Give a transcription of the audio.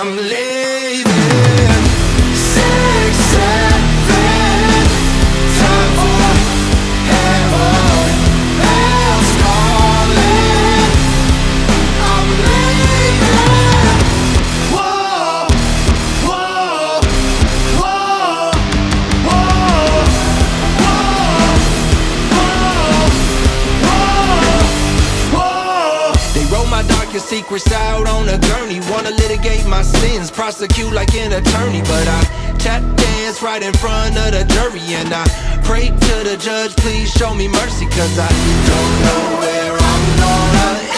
I'm leaving. 6, 7, time for heaven. Bells calling. I'm leaving. Whoa, whoa, whoa, whoa, whoa, whoa. They wrote my darkest secrets out on a gurney. Wanna litigate my sins, prosecute like an attorney. But I tap dance right in front of the jury, and I pray to the judge, please show me mercy. Cause I don't know where I'm gonna